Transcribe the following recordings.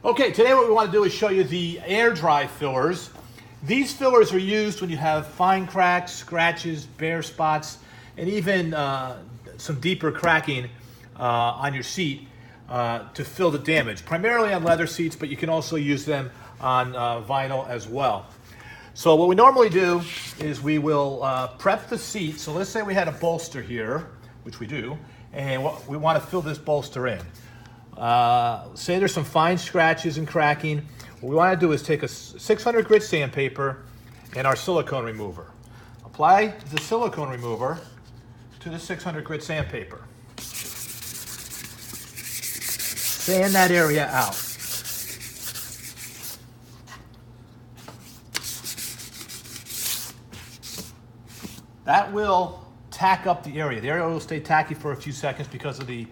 Okay, today what we want to do is show you the air dry fillers. These fillers are used when you have fine cracks, scratches, bare spots, and even some deeper cracking on your seat to fill the damage. Primarily on leather seats, but you can also use them on vinyl as well. So what we normally do is we will prep the seat. So let's say we had a bolster here, which we do, and we want to fill this bolster in. Say there's some fine scratches and cracking. What we want to do is take a 600 grit sandpaper and our silicone remover. Apply the silicone remover to the 600 grit sandpaper. Sand that area out. That will tack up the area. The area will stay tacky for a few seconds because of the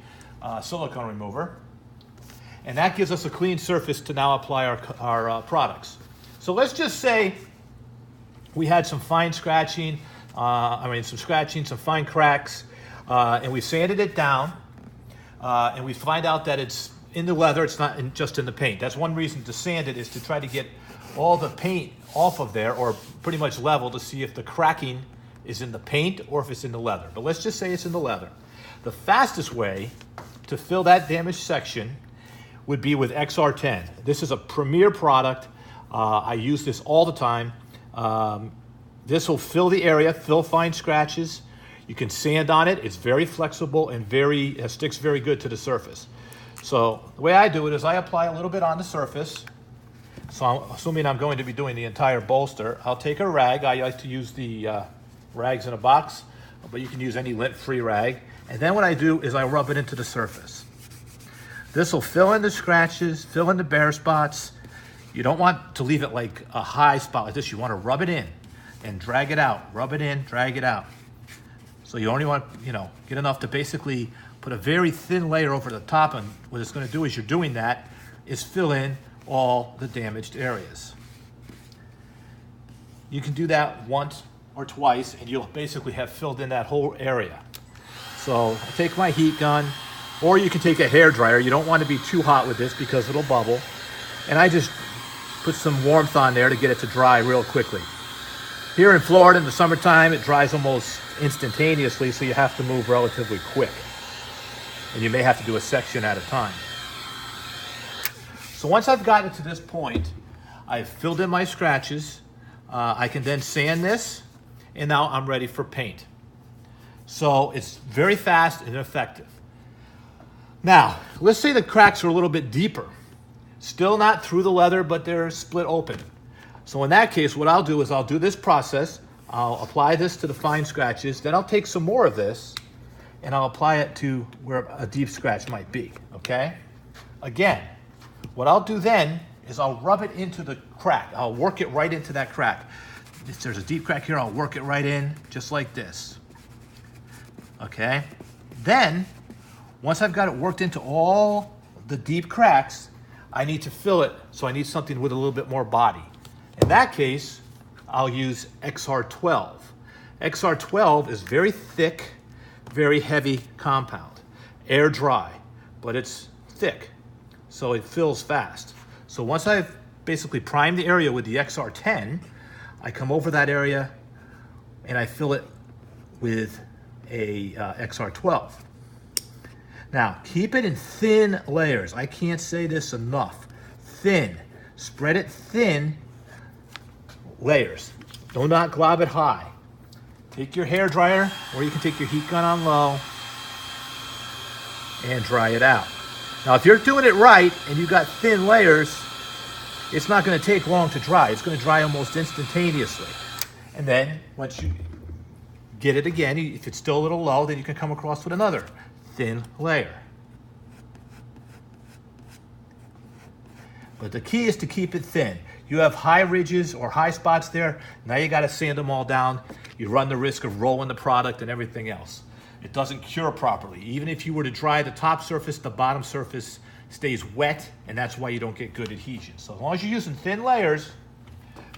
silicone remover. And that gives us a clean surface to now apply our products. So let's just say we had some fine scratching, some fine cracks, and we sanded it down, and we find out that it's in the leather, it's not just in the paint. That's one reason to sand it, is to try to get all the paint off of there, or pretty much level, to see if the cracking is in the paint or if it's in the leather. But let's just say it's in the leather. The fastest way to fill that damaged section would be with XR10. This is a premier product. I use this all the time. This will fill the area, fill fine scratches. You can sand on it. It's very flexible and sticks very good to the surface. So the way I do it is I apply a little bit on the surface. So I'm assuming I'm going to be doing the entire bolster. I'll take a rag. I like to use the rags in a box, but you can use any lint-free rag. And then what I do is I rub it into the surface. This will fill in the scratches, fill in the bare spots. You don't want to leave it like a high spot like this. You want to rub it in and drag it out. Rub it in, drag it out. So you only want, get enough to basically put a very thin layer over the top, and what it's going to do as you're doing that is fill in all the damaged areas. You can do that once or twice, and you'll basically have filled in that whole area. So I take my heat gun, or you can take a hair dryer. You don't want to be too hot with this because it'll bubble. And I just put some warmth on there to get it to dry real quickly. Here in Florida in the summertime, it dries almost instantaneously, so you have to move relatively quick. And you may have to do a section at a time. So once I've gotten to this point, I've filled in my scratches. I can then sand this, and now I'm ready for paint. So it's very fast and effective. Now, let's say the cracks are a little bit deeper. Still not through the leather, but they're split open. So in that case, what I'll do is I'll do this process. I'll apply this to the fine scratches. Then I'll take some more of this, and I'll apply it to where a deep scratch might be, okay? Again, what I'll do then is I'll rub it into the crack. I'll work it right into that crack. If there's a deep crack here, I'll work it right in, just like this. Okay? Then, once I've got it worked into all the deep cracks, I need to fill it, so I need something with a little bit more body. In that case, I'll use XR12. XR12 is very thick, very heavy compound. Air dry, but it's thick, so it fills fast. So once I've basically primed the area with the XR10, I come over that area and I fill it with a XR12. Now, keep it in thin layers. I can't say this enough. Thin. Spread it thin layers. Do not glob it high. Take your hair dryer, or you can take your heat gun on low and dry it out. Now, if you're doing it right and you've got thin layers, it's not going to take long to dry. It's going to dry almost instantaneously. And then once you get it again, if it's still a little low, then you can come across with another thin layer. But the key is to keep it thin. You have high ridges or high spots there, now you got to sand them all down. You run the risk of rolling the product and everything else. It doesn't cure properly. Even if you were to dry the top surface, the bottom surface stays wet, and that's why you don't get good adhesion. So as long as you're using thin layers,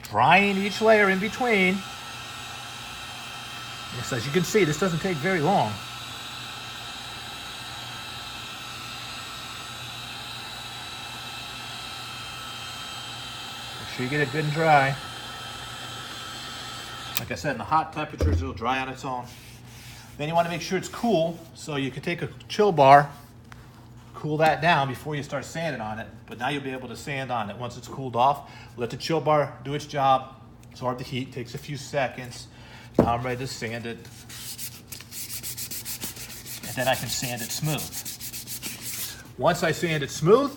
drying each layer in between, yes, as you can see, this doesn't take very long. sure you get it good and dry. Like I said, in the hot temperatures, it'll dry on its own. Then you want to make sure it's cool, so you can take a chill bar, cool that down before you start sanding on it. But now you'll be able to sand on it once it's cooled off. Let the chill bar do its job, absorb the heat, takes a few seconds. Now I'm ready to sand it. And then I can sand it smooth. Once I sand it smooth,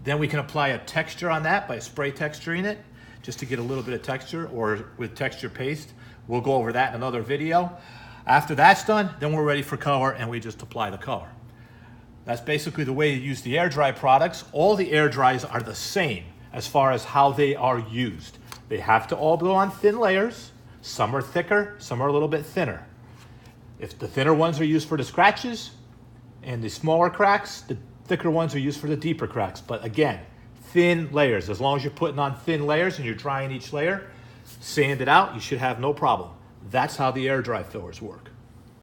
then we can apply a texture on that by spray texturing it, just to get a little bit of texture, or with texture paste. We'll go over that in another video. After that's done, then we're ready for color, and we just apply the color. That's basically the way you use the air dry products. All the air dries are the same as far as how they are used. They have to all go on thin layers. Some are thicker, some are a little bit thinner. If the thinner ones are used for the scratches and the smaller cracks, the thicker ones are used for the deeper cracks. But again, thin layers. As long as you're putting on thin layers and you're drying each layer, sand it out, you should have no problem. That's how the air dry fillers work.